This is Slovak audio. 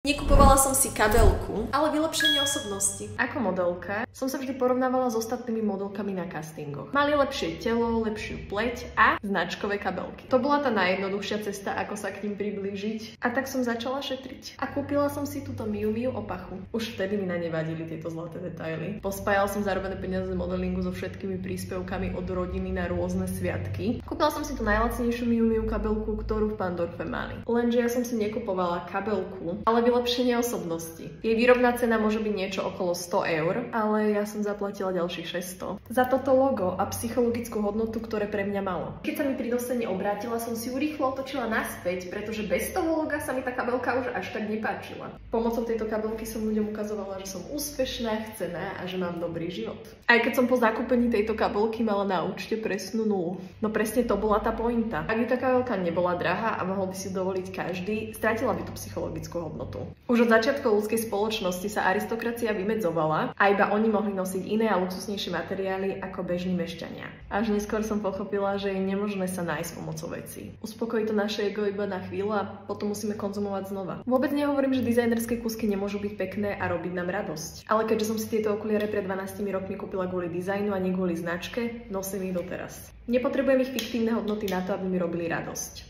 Nekupovala som si kabelku, ale vylepšenie osobnosti. Ako modelka som sa vždy porovnávala s ostatnými modelkami na castingoch. Mali lepšie telo, lepšiu pleť a značkové kabelky. To bola tá najjednoduchšia cesta, ako sa k ním priblížiť. A tak som začala šetriť. A kúpila som si túto Miu Miu opachu. Už vtedy mi na ne vadili tieto zlaté detaily. Pospájala som zarobené peniaze z modelingu so všetkými príspevkami od rodiny na rôzne sviatky. Kúpila som si tú najlacnejšiu Miu Miu kabelku, ktorú v Pandorfe mali. Lenže ja som si nekupovala kabelku, ale vylepšenie osobnosti. Jej výrobná cena môže byť niečo okolo 100 eur, ale ja som zaplatila ďalších 600. Za toto logo a psychologickú hodnotu, ktoré pre mňa malo. Keď sa mi pri dosene obrátila, som si ju rýchlo otočila naspäť, pretože bez toho loga sa mi tá kabelka už až tak nepáčila. Pomocou tejto kabelky som ľuďom ukazovala, že som úspešná, chcená a že mám dobrý život. Aj keď som po zakúpení tejto kabelky mala na účte presnú nulu. No presne to bola tá pointa. Ak by tá kabelka nebola drahá a mohol by si dovoliť každý, stratila by tú psychologickú hodnotu. Už od začiatkov ľudskej spoločnosti sa aristokracia vymedzovala a iba oni mohli nosiť iné a luxusnejšie materiály ako bežní mešťania. Až neskôr som pochopila, že je nemožné sa nájsť pomocou vecí. Uspokojí to naše ego iba na chvíľu a potom musíme konzumovať znova. Vôbec nehovorím, že dizajnerské kúsky nemôžu byť pekné a robiť nám radosť. Ale keďže som si tieto okuliare pred 12 rokmi kúpila kvôli dizajnu a nie kvôli značke, nosím ich doteraz. Nepotrebujem ich fiktívne hodnoty na to, aby mi robili radosť.